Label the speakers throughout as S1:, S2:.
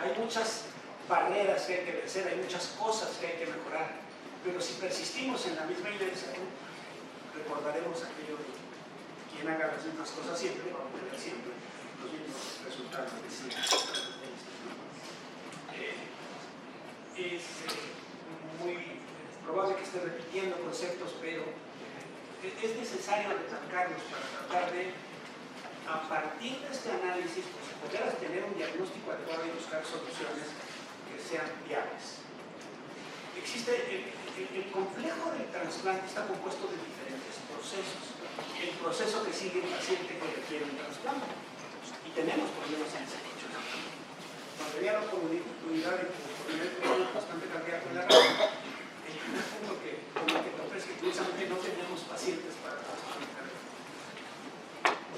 S1: Hay muchas barreras que hay que vencer, hay muchas cosas que hay que mejorar, pero si persistimos en la misma inercia, recordaremos aquello de quien haga las mismas cosas siempre, va a obtener siempre los mismos resultados de siempre. Es muy probable que esté repitiendo conceptos, pero es necesario recalcarlos para tratar de, a partir de este análisis, pues, poder tener un diagnóstico adecuado y buscar soluciones que sean viables. Existe el complejo del trasplante está compuesto de diferentes procesos. El proceso que sigue el paciente que requiere un trasplante. Y tenemos problemas en ese hecho. Cuando había la oportunidad de poner bastante cardíaco en la radio, el primer punto que toqué es que curiosamente no teníamos pacientes para trasplantar.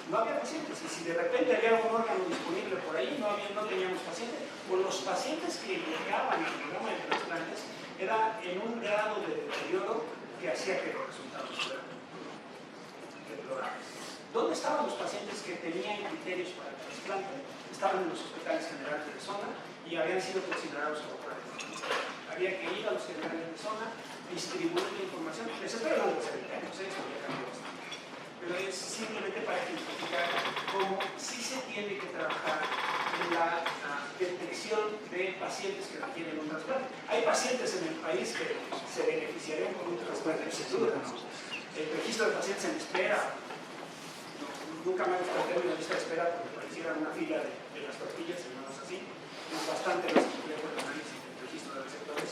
S1: No había pacientes, y si de repente había un órgano disponible por ahí, no teníamos pacientes. Pues los pacientes que llegaban al programa de trasplantes era en un grado de deterioro que hacía que los resultados fueran deplorables. ¿Dónde estaban los pacientes que tenían criterios para el trasplante? Estaban en los hospitales generales de zona y habían sido considerados adecuados. Había que ir a los generales de zona, distribuir la información. Les estoy hablando de 70 años, esto ya cambió bastante. Pero es simplemente para identificar cómo sí se tiene que trabajar en la detección de pacientes que requieren un trasplante. Hay pacientes en el país que se beneficiarían con un trasplante, sin duda, ¿no? El registro de pacientes en espera, nunca me ha gustado el término de lista de espera porque pareciera una fila de las tortillas, y no es así. Es bastante más complejo el análisis del registro de receptores.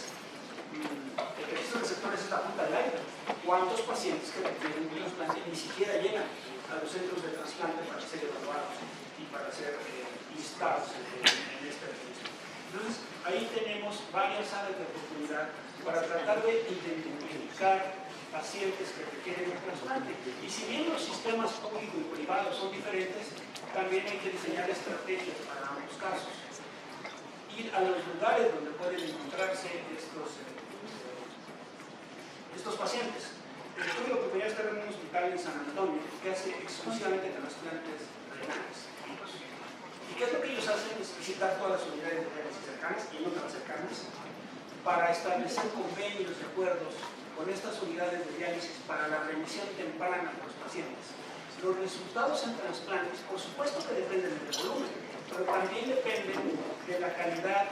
S1: El registro de receptores es la punta del aire. ¿Cuántos pacientes que requieren un trasplante ni siquiera llegan a los centros de trasplante para ser evaluados y para ser listados en este registro? Entonces, ahí tenemos varias áreas de oportunidad para tratar de identificar pacientes que requieren un trasplante. Y si bien los sistemas público y privados son diferentes, también hay que diseñar estrategias para ambos casos. Ir a los lugares donde pueden encontrarse estos pacientes. Recuerdo que voy a estar en un hospital en San Antonio que hace exclusivamente trasplantes renales. ¿Y qué es lo que ellos hacen? Es visitar todas las unidades de diálisis cercanas y no tan cercanas para establecer convenios y acuerdos con estas unidades de diálisis para la remisión temprana de los pacientes. Los resultados en trasplantes, por supuesto que dependen del volumen, pero también dependen de la calidad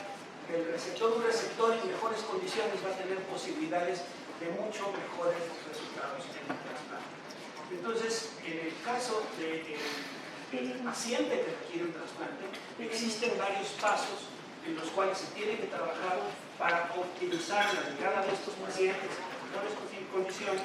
S1: del receptor. Un receptor en mejores condiciones va a tener posibilidades de mucho mejores resultados en el trasplante. Entonces, en el caso del paciente que requiere un trasplante, existen varios pasos en los cuales se tiene que trabajar para optimizar la llegada de estos pacientes en mejores condiciones,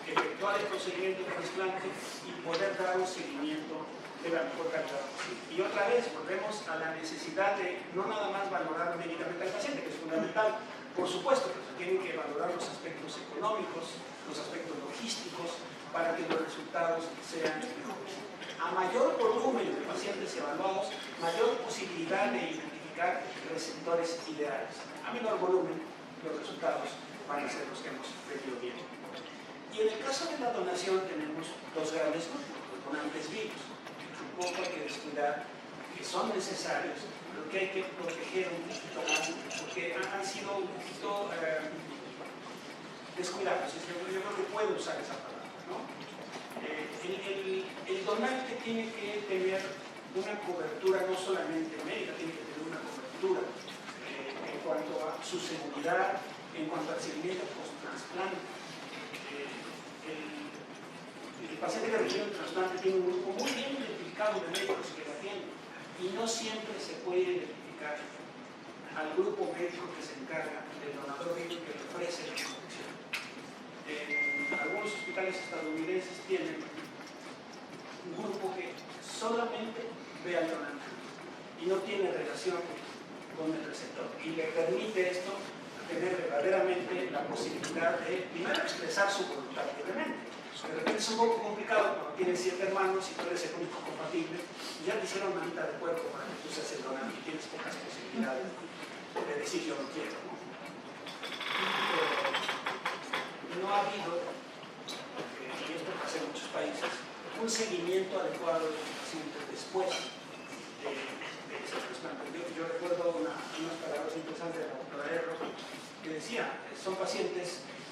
S1: efectuar el procedimiento de trasplante y poder dar un seguimiento de la mejor calidad posible. Y otra vez volvemos a la necesidad de no nada más valorar médicamente al paciente, que es fundamental. Por supuesto que se tienen que valorar los aspectos económicos, los aspectos logísticos, para que los resultados sean mejores. A mayor volumen de pacientes evaluados, mayor posibilidad de identificar receptores ideales. A menor volumen, los resultados van a ser los que hemos pedido bien. Y en el caso de la donación tenemos dos grandes grupos, los donantes vivos. Tampoco hay que descuidar que son necesarios, pero que hay que proteger un poquito más, porque han sido un poquito descuidados. Yo creo que puedo usar esa palabra, ¿no? El donante tiene que tener una cobertura no solamente médica, tiene que tener una cobertura en cuanto a su seguridad, en cuanto al seguimiento post-trasplante. El paciente que requiere un trasplante tiene un grupo muy bien identificado de médicos que lo atienden y no siempre se puede identificar al grupo médico que se encarga del donador vivo que le ofrece la protección. Algunos hospitales estadounidenses tienen un grupo que solamente ve al donante y no tiene relación con el receptor y le permite esto tener verdaderamente la posibilidad de primero expresar su voluntad libremente. De repente es un poco complicado cuando tienes 7 hermanos y tú eres el único compatible y ya te hicieron manita de puerco para que tú seas el donante y tienes pocas posibilidades de decir yo no quiero, ¿no? No ha habido, y esto pasa en muchos países, un seguimiento adecuado de los pacientes después de ese trasplante. Yo recuerdo una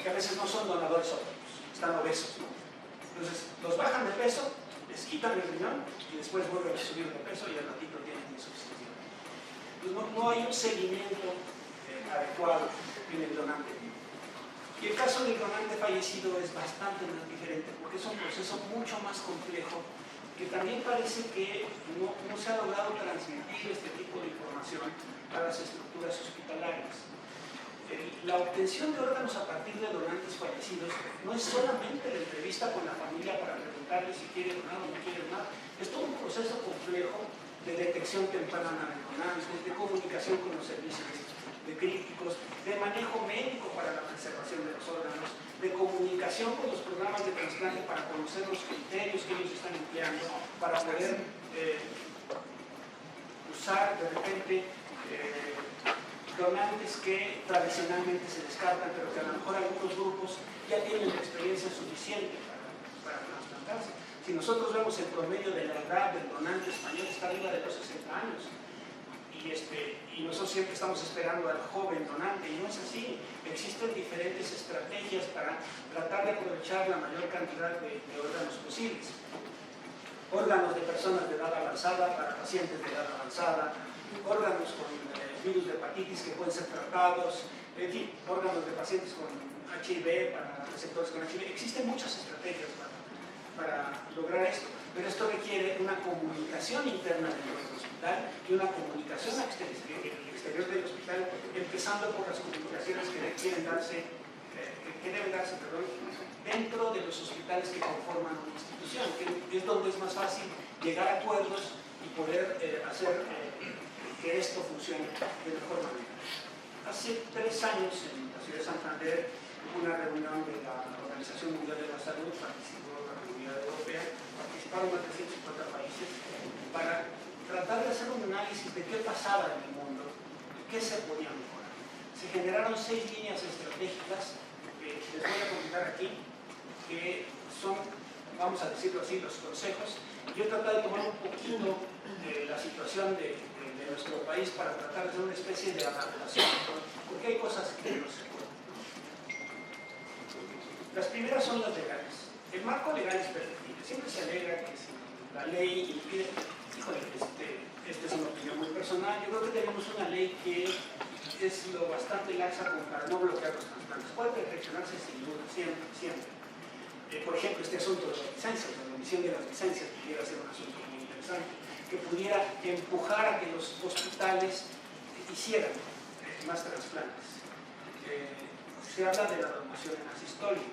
S1: que a veces no son donadores óptimos, están obesos, ¿no? Entonces, los bajan de peso, les quitan el riñón y después vuelven a subir de peso y al ratito tienen insuficiencia. Entonces, no hay un seguimiento adecuado en el donante. Y el caso del donante fallecido es bastante más diferente porque es un proceso mucho más complejo que también parece que no se ha logrado transmitir este tipo de información a las estructuras hospitalarias. La obtención de órganos a partir de donantes fallecidos no es solamente la entrevista con la familia para preguntarle si quiere donar o no quiere donar, es todo un proceso complejo de detección temprana de donantes, de comunicación con los servicios de críticos, de manejo médico para la preservación de los órganos, de comunicación con los programas de trasplante para conocer los criterios que ellos están empleando para poder usar de repente donantes que tradicionalmente se descartan, pero que a lo mejor algunos grupos ya tienen la experiencia suficiente para trasplantarse. Si nosotros vemos el promedio de la edad del donante español está arriba de los 60 años, y nosotros siempre estamos esperando al joven donante, y no es así. Existen diferentes estrategias para tratar de aprovechar la mayor cantidad de órganos posibles. Órganos de personas de edad avanzada para pacientes de edad avanzada, órganos con virus de hepatitis que pueden ser tratados, en fin, órganos de pacientes con HIV para receptores con HIV. Existen muchas estrategias para lograr esto, pero esto requiere una comunicación interna del hospital y una comunicación exterior del hospital, empezando por las comunicaciones que deben darse dentro de los hospitales que conforman una institución, que es donde es más fácil llegar a acuerdos y poder hacer que esto funcione de mejor manera. Hace 3 años en la ciudad de Santander hubo una reunión de la Organización Mundial de la Salud, participó la Comunidad Europea, participaron más de 150 países para tratar de hacer un análisis de qué pasaba en el mundo y qué se podía mejorar. Se generaron 6 líneas estratégicas que les voy a comentar aquí, que son, vamos a decirlo así, los consejos. Yo he tratado de tomar un poquito de la situación de nuestro país para tratar de hacer una especie de adaptación, porque hay cosas que no se pueden. Las primeras son las legales. El marco legal es perfectible. Siempre se alega que si la ley impide, híjole, esta es una opinión muy personal, yo creo que tenemos una ley que es lo bastante laxa como para no bloquear los trasplantes. Puede perfeccionarse sin duda, siempre. Por ejemplo, este asunto de las licencias, la emisión de las licencias pudiera ser un asunto muy interesante, que pudiera empujar a que los hospitales hicieran más trasplantes. Se habla de la donación en asistolia.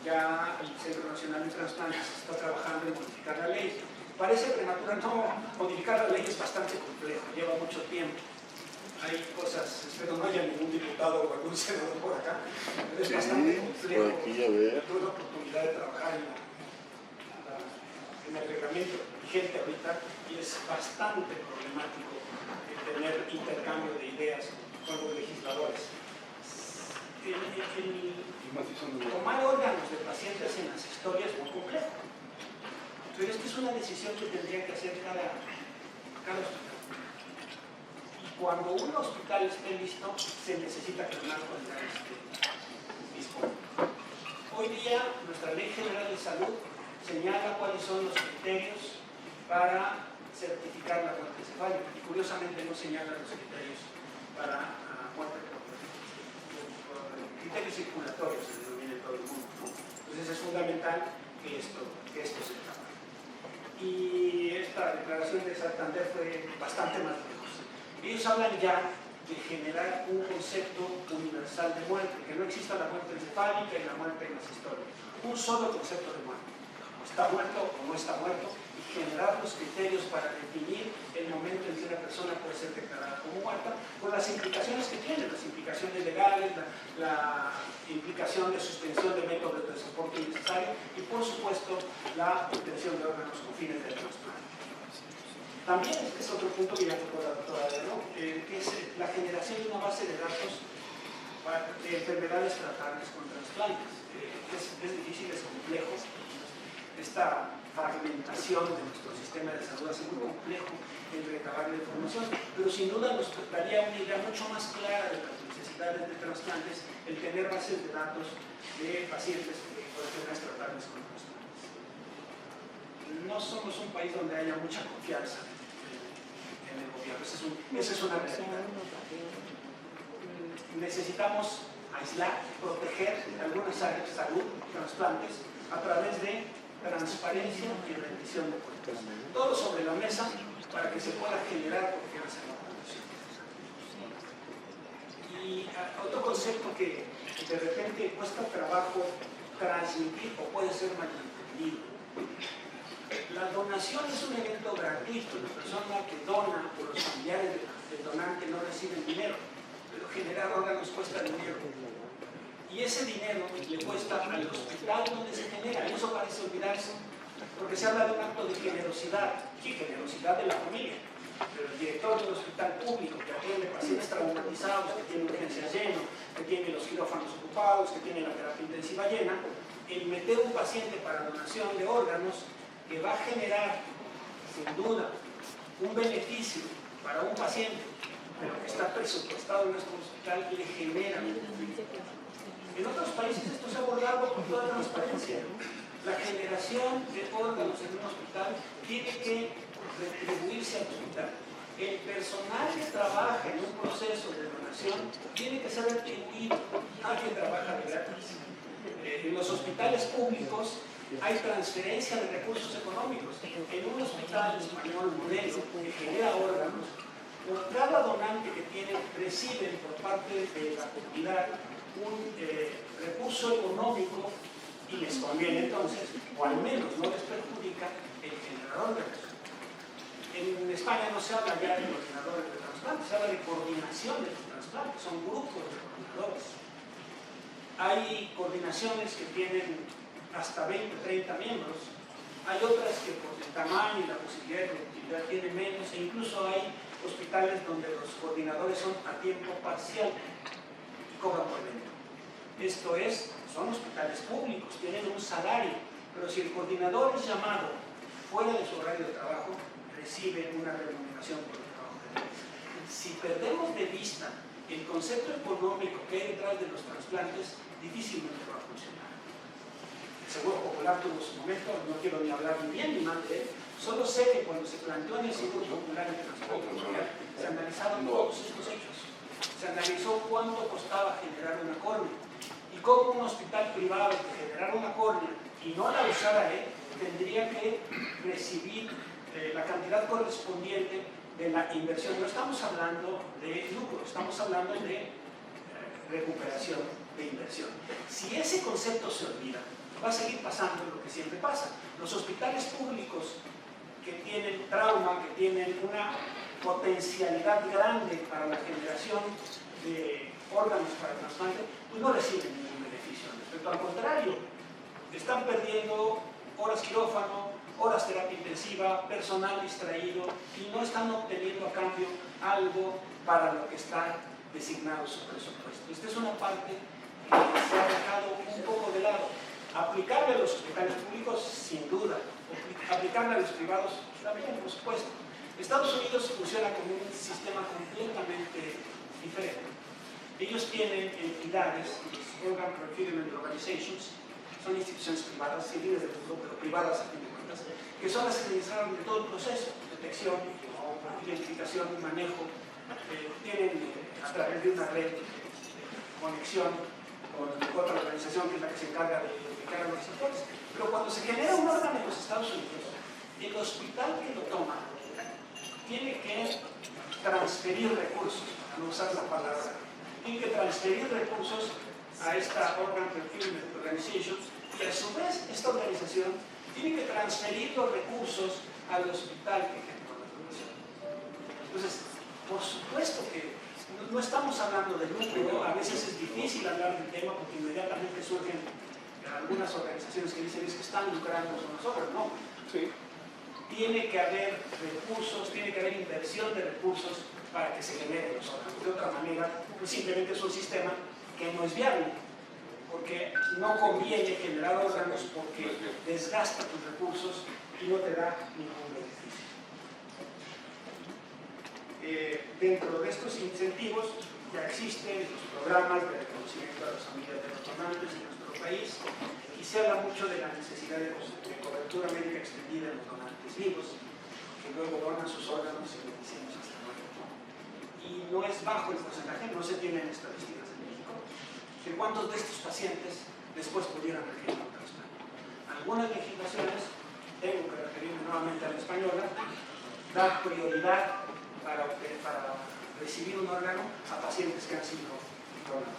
S1: Ya el Centro Nacional de Trasplantes está trabajando en modificar la ley. Parece prematura, no, modificar la ley es bastante complejo, lleva mucho tiempo. Hay cosas, espero no haya ningún diputado o algún senador por acá, pero es bastante complejo.
S2: Por aquí, a ver.
S1: Tuve la oportunidad de trabajar en el reglamento vigente ahorita y es bastante problemático tener intercambio de ideas con los legisladores. Tomar órganos de pacientes en las historias es muy complejo. Pero es que es una decisión que tendría que hacer cada hospital. Cuando un hospital esté listo, se necesita que el marco legal esté disponible. Hoy día, nuestra Ley General de Salud señala cuáles son los criterios para certificar la muerte encefálica y curiosamente no señala los criterios para muerte por criterios circulatorios, se denomina en todo el mundo, ¿no? Entonces es fundamental que esto se trabaje. Y esta declaración de Santander fue bastante más lejos. Ellos hablan ya de generar un concepto universal de muerte, que no exista la muerte encefálica y la muerte en las historias. Un solo concepto de muerte. Está muerto o no está muerto, y generar los criterios para definir el momento en que una persona puede ser declarada como muerta, con las implicaciones que tiene, las implicaciones legales, la implicación de suspensión de métodos de transporte innecesario y, por supuesto, la obtención de órganos con fines de trasplante. También este es otro punto que ya tocó la doctora Adriano, que es la generación de una base de datos de enfermedades tratables con trasplantes. Es difícil, es complejo. Esta fragmentación de nuestro sistema de salud hace muy complejo el recabar la información, pero sin duda nos daría una idea mucho más clara de las necesidades necesidades de trasplantes el tener bases de datos de pacientes que pueden tratarles con trasplantes. No somos un país donde haya mucha confianza en el gobierno, esa es una realidad. Necesitamos aislar, proteger algunas áreas, salud, trasplantes, a través de transparencia y rendición de cuentas. Todo sobre la mesa para que se pueda generar confianza en la población. Y otro concepto que de repente cuesta trabajo transmitir o puede ser malentendido. La donación es un evento gratuito. La persona que dona o los familiares del donante no reciben dinero, pero generar órganos cuesta dinero. Y ese dinero le cuesta al hospital donde se genera. Y eso parece olvidarse, porque se habla de un acto de generosidad, sí, generosidad de la familia. Pero el director del hospital público que atiende pacientes traumatizados, que tiene urgencias llenas, que tiene los quirófanos ocupados, que tiene la terapia intensiva llena, el meter un paciente para donación de órganos que va a generar, sin duda, un beneficio para un paciente, pero que está presupuestado en nuestro hospital, le genera un conflicto. En otros países esto se ha abordado con toda transparencia. La generación de órganos en un hospital tiene que retribuirse al hospital. El personal que trabaja en un proceso de donación tiene que ser retribuido. Nadie trabaja de gratis. En los hospitales públicos hay transferencia de recursos económicos. En un hospital español modelo que genera órganos, por cada donante que tiene, reciben por parte de la comunidad un recurso económico y les conviene entonces, o al menos no les perjudica, el generar órganos. En España no se habla ya de coordinadores de trasplantes, se habla de coordinación de los trasplantes, son grupos de coordinadores. Hay coordinaciones que tienen hasta 20 o 30 miembros, hay otras que por el tamaño y la posibilidad de productividad tienen menos, e incluso hay hospitales donde los coordinadores son a tiempo parcial y cobran por evento. Esto es, son hospitales públicos, tienen un salario, pero si el coordinador es llamado fuera de su horario de trabajo, recibe una remuneración por el trabajo que realiza. Si perdemos de vista el concepto económico que hay detrás de los trasplantes, difícilmente va a funcionar. El Seguro Popular tuvo su momento, no quiero ni hablar ni bien ni mal de él, solo sé que cuando se planteó en el Seguro Popular el transporte social, se analizaron todos estos hechos. Se analizó cuánto costaba generar una córnea y cómo un hospital privado que generara una córnea y no la usara él, tendría que recibir la cantidad correspondiente de la inversión. No estamos hablando de lucro, estamos hablando de recuperación de inversión. Si ese concepto se olvida, va a seguir pasando lo que siempre pasa. Los hospitales públicos que tienen trauma, que tienen una potencialidad grande para la generación de órganos para el trasplante, pues no reciben ningún beneficio. Respecto al contrario, están perdiendo horas quirófano, horas terapia intensiva, personal distraído y no están obteniendo a cambio algo para lo que está designado su presupuesto. Esta es una parte que se ha dejado un poco de lado. Aplicarle a los hospitales públicos, sin duda. Aplicarle a los privados, también, por supuesto. Estados Unidos funciona con un sistema completamente diferente. Ellos tienen entidades, Organ Procurement Organizations, son instituciones privadas, civiles de futuro, pero privadas a fin de cuentas, que son las que se encargan de todo el proceso, detección, identificación, manejo, tienen a través de una red de conexión con otra organización que es la que se encarga de identificar a los receptores. Pero cuando se genera un órgano en los Estados Unidos, el hospital que lo toma tiene que transferir recursos, para no usar la palabra, tiene que transferir recursos a esta Organ Procurement Organization y a su vez esta organización tiene que transferir los recursos al hospital que generó la donación. Entonces, por supuesto que no estamos hablando de lucro, a veces es difícil hablar del tema porque inmediatamente surgen algunas organizaciones que dicen es que están lucrando con nosotros. No, sí. Tiene que haber recursos, tiene que haber inversión de recursos para que se generen los órganos. De otra manera, pues simplemente es un sistema que no es viable, porque no conviene generar órganos porque desgasta tus recursos y no te da ningún beneficio. Dentro de estos incentivos ya existen los programas de reconocimiento a las familias de los donantes en nuestro país y se habla mucho de la necesidad de cobertura médica extendida en los donantes vivos, que luego donan sus órganos y medicinas hasta luego. Y no es bajo el porcentaje, no se tienen estadísticas en México, de cuántos de estos pacientes después pudieran requerir un trasplante. Algunas legislaciones, tengo que referirme nuevamente a la española, da prioridad para recibir un órgano a pacientes que han sido donados.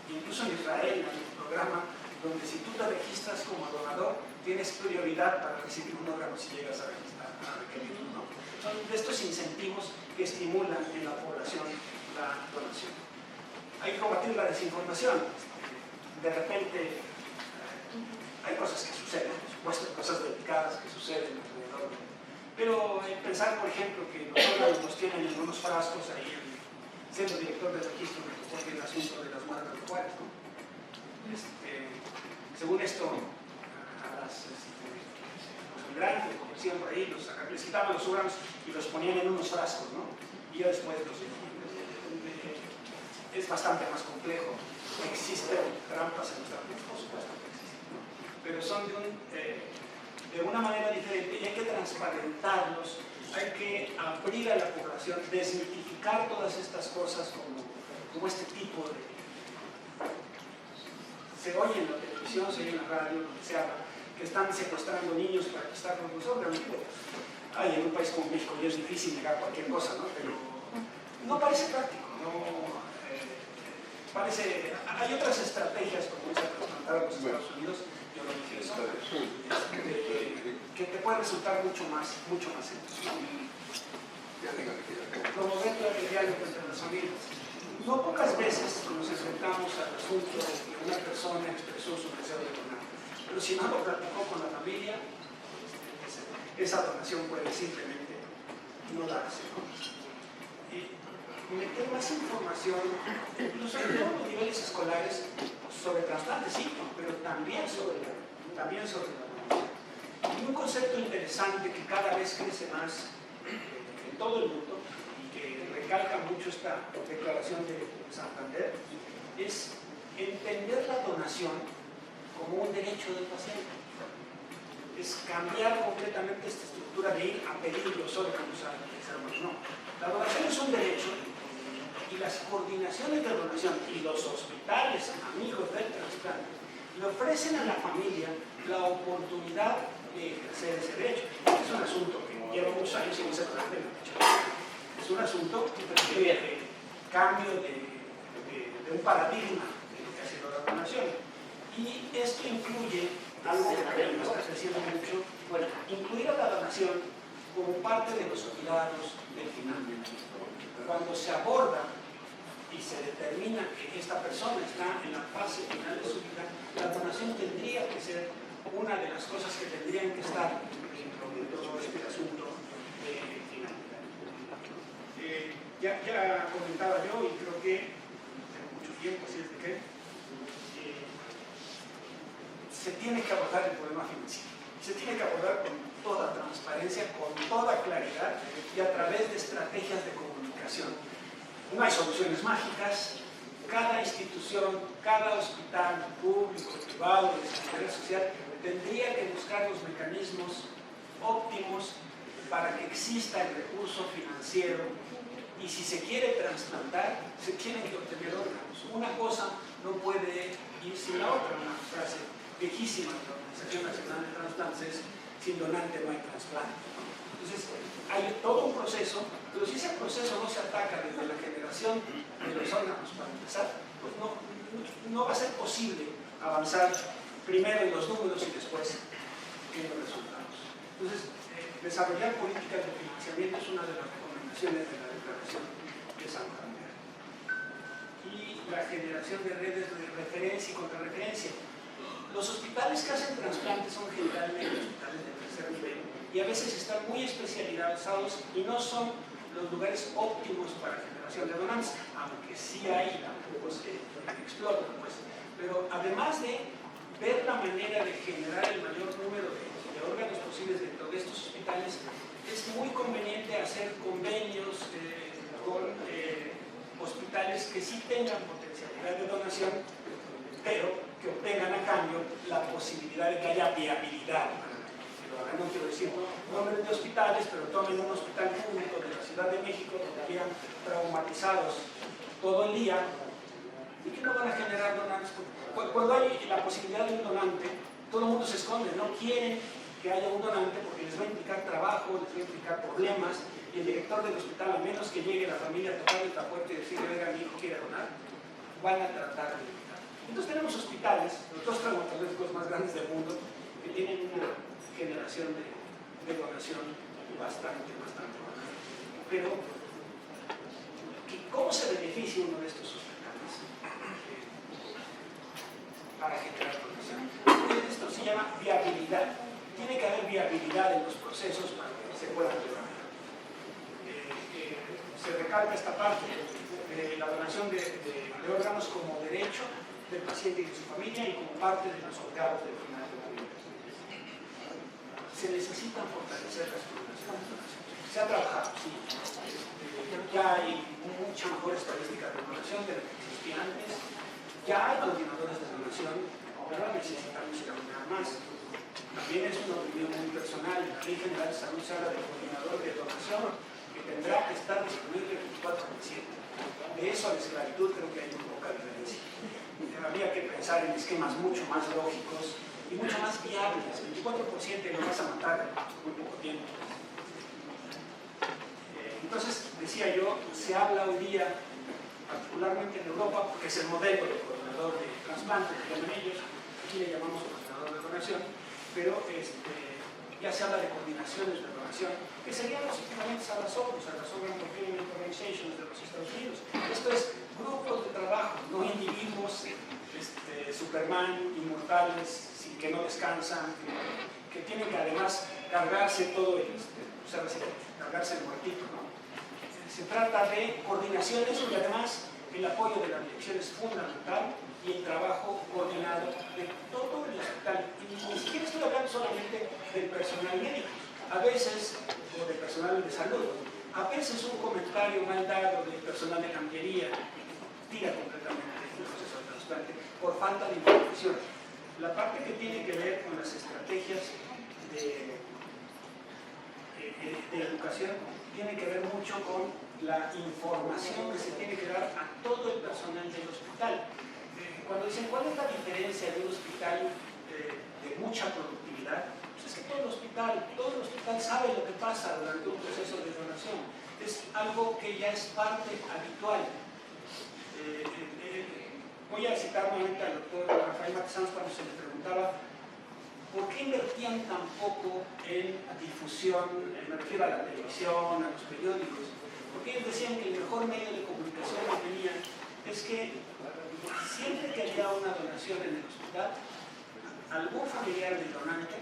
S1: Incluso en Israel hay un programa donde si tú te registras como donador, tienes prioridad para recibir un órgano si llegas a requerirlo, ¿no? Son de estos incentivos que estimulan en la población la donación. Hay que combatir la desinformación. De repente hay cosas que suceden, por supuesto, cosas delicadas que suceden alrededor. Pero pensar, por ejemplo, que los órganos los tienen en unos frascos ahí, siendo director del registro, me tocó el asunto de las muertes locales, ¿no? Según esto, a los migrantes, como decían por ahí, les quitaban los órganos y los ponían en unos frascos, ¿no? Y ya después es bastante más complejo. Existen trampas en nuestra vida, por supuesto que existen, ¿no? Pero son de una manera diferente y hay que transparentarlos, hay que abrir a la población, desmitificar todas estas cosas como este tipo de... Se oye en la televisión, se oye en la radio, donde se habla, que están secuestrando niños para quitarnos los órganos. Ay, en un país como México ya es difícil negar cualquier cosa, ¿no? Pero no parece práctico, no... Parece, hay otras estrategias como esa trasplantada en los Estados Unidos, yo lo dije eso, que te puede resultar mucho más sencillo. Promover el diálogo entre las familias. No pocas veces nos enfrentamos al asunto de que una persona expresó su deseo de donar, pero si no lo platicó con la familia, esa donación puede simplemente no darse, ¿no? Meter más información, incluso en todos los niveles escolares, sobre trasplantes, sí, pero también sobre la donación. Y un concepto interesante que cada vez crece más en todo el mundo y que recalca mucho esta declaración de Santander es entender la donación como un derecho del paciente. Es cambiar completamente esta estructura de ir a pedir los órganos a los. No, la donación es un derecho. Y las coordinaciones de donación y los hospitales amigos del trasplante le ofrecen a la familia la oportunidad de ejercer ese derecho. Es un asunto que lleva muchos años y no se trata de es un asunto de cambio de un paradigma de lo que ha sido la donación. Y esto incluye algo que también está creciendo mucho, bueno, incluir a la donación como parte de los cuidados del final. Cuando se aborda y se determina que esta persona está en la fase final de su vida, la donación tendría que ser una de las cosas que tendrían que estar dentro de todo este asunto final. Ya comentaba yo, y creo que tengo mucho tiempo, así es de que se tiene que abordar el problema financiero. Se tiene que abordar con toda transparencia, con toda claridad y a través de estrategias de comunicación. No hay soluciones mágicas. Cada institución, cada hospital público, privado, de seguridad social, tendría que buscar los mecanismos óptimos para que exista el recurso financiero. Y si se quiere trasplantar, se tienen que obtener órganos. Una cosa no puede ir sin la otra. Una frase viejísima de la Organización Nacional de Trasplantes es: sin donante no hay trasplante. Entonces, hay todo un proceso, pero si ese proceso no se ataca desde la generación de los órganos para empezar, pues no va a ser posible avanzar primero en los números y después en los resultados. Entonces, desarrollar políticas de financiamiento es una de las recomendaciones de la Declaración de Santander. Y la generación de redes de referencia y contrarreferencia. Los hospitales que hacen trasplantes son generalmente hospitales de tercer nivel y a veces están muy especializados y no son los lugares óptimos para generación de donantes, aunque sí hay, tampoco se explotan, pues. Pero además de ver la manera de generar el mayor número de órganos posibles dentro de estos hospitales, es muy conveniente hacer convenios con hospitales que sí tengan potencialidad de donación, pero que obtengan a cambio la posibilidad de que haya viabilidad. No quiero decir nombres de hospitales, pero tomen un hospital público de la Ciudad de México donde quedan traumatizados todo el día y que no van a generar donantes. Cuando hay la posibilidad de un donante, todo el mundo se esconde, no quieren que haya un donante porque les va a implicar trabajo, les va a implicar problemas, y el director del hospital, a menos que llegue la familia a tocarle la puerta y decirle, venga, mi hijo quiere donar, van a tratar de evitar. Entonces tenemos hospitales, los dos traumatológicos más grandes del mundo, que tienen una generación de donación bastante buena. Pero, ¿cómo se beneficia uno de estos hospitales para generar donación? Esto se llama viabilidad. Tiene que haber viabilidad en los procesos para que se puedan llevar. Se recalca esta parte de la donación de órganos como derecho del paciente y de su familia y como parte de los órganos del final de la vida. Se necesitan fortalecer las donaciones. Se ha trabajado, sí. Ya hay mucha mejor estadística de donación de lo que existía antes. Ya hay coordinadores de donación, pero necesitamos caminar más. También es una opinión muy personal. La Ley General de Salud se habla del coordinador de donación que tendrá que estar disponible 24/7. De eso a la esclavitud creo que hay muy poca diferencia. Habría que pensar en esquemas mucho más lógicos y mucho más viables. 24% lo vas a matar en muy poco tiempo. Entonces, decía yo, se habla hoy día, particularmente en Europa, porque es el modelo de coordinador de trasplante que llaman ellos, aquí le llamamos coordinador de donación, pero ya se habla de coordinaciones de donación, que serían los equivalentes a las ONUs, a las Organ Procurement Organizations de los Estados Unidos. Esto es grupos de trabajo, no individuos Superman, inmortales, que no descansan, que tienen que además cargarse todo cargarse el muertito, ¿no? Se trata de coordinaciones y además el apoyo de la dirección es fundamental y el trabajo coordinado de todo el hospital. Y ni siquiera estoy hablando solamente del personal médico, a veces, o del personal de salud, a veces un comentario mal dado del personal de campillería tira completamente el proceso de trasplante por falta de información. La parte que tiene que ver con las estrategias de educación tiene que ver mucho con la información que se tiene que dar a todo el personal del hospital. Cuando dicen, ¿cuál es la diferencia de un hospital de mucha productividad? Pues es que todo el hospital sabe lo que pasa durante un proceso de donación. Es algo que ya es parte habitual. Voy a citar nuevamente al doctor Rafael Matizano cuando se le preguntaba ¿por qué invertían tan poco en difusión? Me refiero a la televisión, a los periódicos. Porque ellos decían que el mejor medio de comunicación que tenían es que siempre que había una donación en el hospital, algún familiar del donante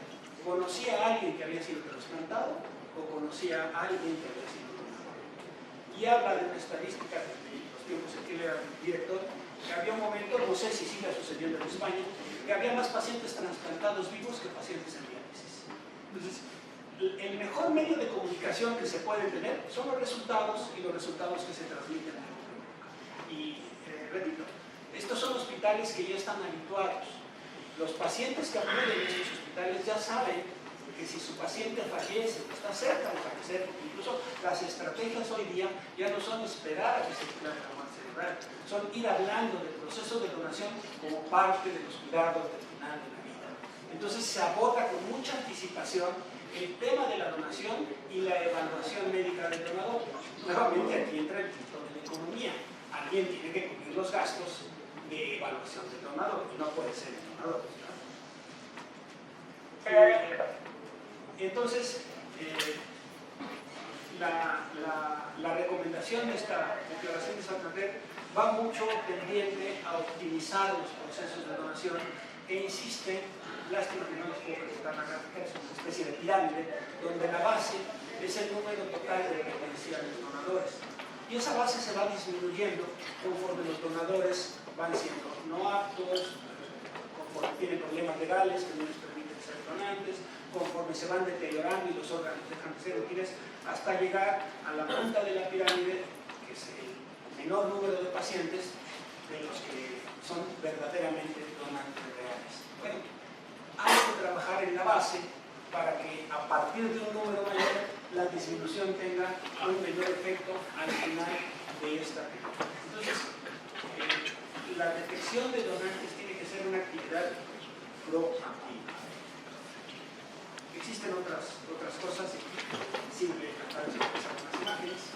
S1: conocía a alguien que había sido trasplantado o conocía a alguien que había sido donado. Y habla de una estadística de los tiempos en que él era director, que había un momento, no sé si sigue sucediendo en España, que había más pacientes trasplantados vivos que pacientes en diálisis. Entonces, el mejor medio de comunicación que se puede tener son los resultados y los resultados que se transmiten a la boca. Y repito, estos son hospitales que ya están habituados. Los pacientes que acuden en estos hospitales ya saben que si su paciente fallece o está cerca de fallecer, incluso las estrategias hoy día ya no son esperar a que se declare la muerte cerebral, son ir hablando del proceso de donación como parte de los cuidados del final de la vida. Entonces se aborda con mucha anticipación el tema de la donación y la evaluación médica del donador. Nuevamente aquí entra el punto de la economía. Alguien tiene que cubrir los gastos de evaluación del donador y no puede ser el donador. Entonces, la recomendación de esta declaración de Santander va mucho tendiente a optimizar los procesos de donación e insiste, lástima que no les puedo presentar la gráfica, es una especie de pirámide donde la base es el número total de potenciales donadores y esa base se va disminuyendo conforme los donadores van siendo no aptos, conforme tienen problemas legales que no les permiten ser donantes, conforme se van deteriorando y los órganos dejan de ser útiles, hasta llegar a la punta de la pirámide, que es el menor número de pacientes de los que son verdaderamente donantes reales. Bueno, hay que trabajar en la base para que a partir de un número mayor la disminución tenga un menor efecto al final de esta película. Entonces, la detección de donantes tiene que ser una actividad proactiva. Existen otras cosas, simple tratar de expresar unas imágenes.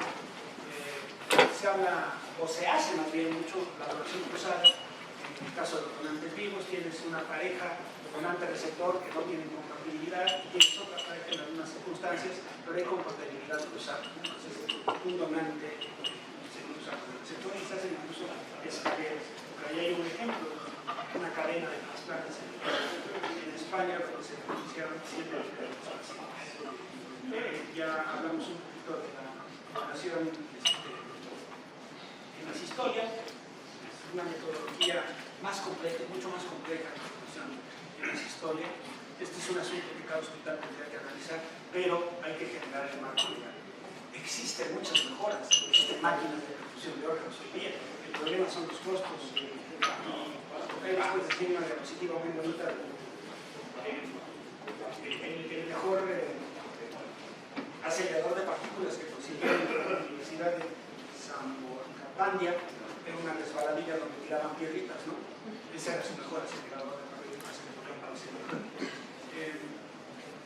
S1: Se habla, o se hace más bien mucho, la donación cruzada. En el caso de los donantes vivos, tienes una pareja donante-receptor que no tienen compatibilidad, y tienes otra pareja en algunas circunstancias, pero hay compatibilidad cruzada. Entonces, un donante se cruza con el receptor y se hacen incluso escaleras. Pero ahí hay un ejemplo, una cadena de trasplantes en España, donde se beneficiaron 100 pacientes. Ya hablamos un poquito de la donación en las historias. Es una metodología más compleja, mucho más compleja que la donación en las historias. Este es un asunto que cada hospital tendría que analizar, pero hay que generar el marco legal. Existen muchas mejoras, existen máquinas de perfusión de órganos hoy día. El problema son los costos. Y después de decir una diapositiva muy bonita, el mejor acelerador de partículas que consiguieron en la Universidad de Zamboandia era una resbaladilla donde tiraban piedritas, ¿no? Ese era su mejor acelerador de partículas que podían parecer.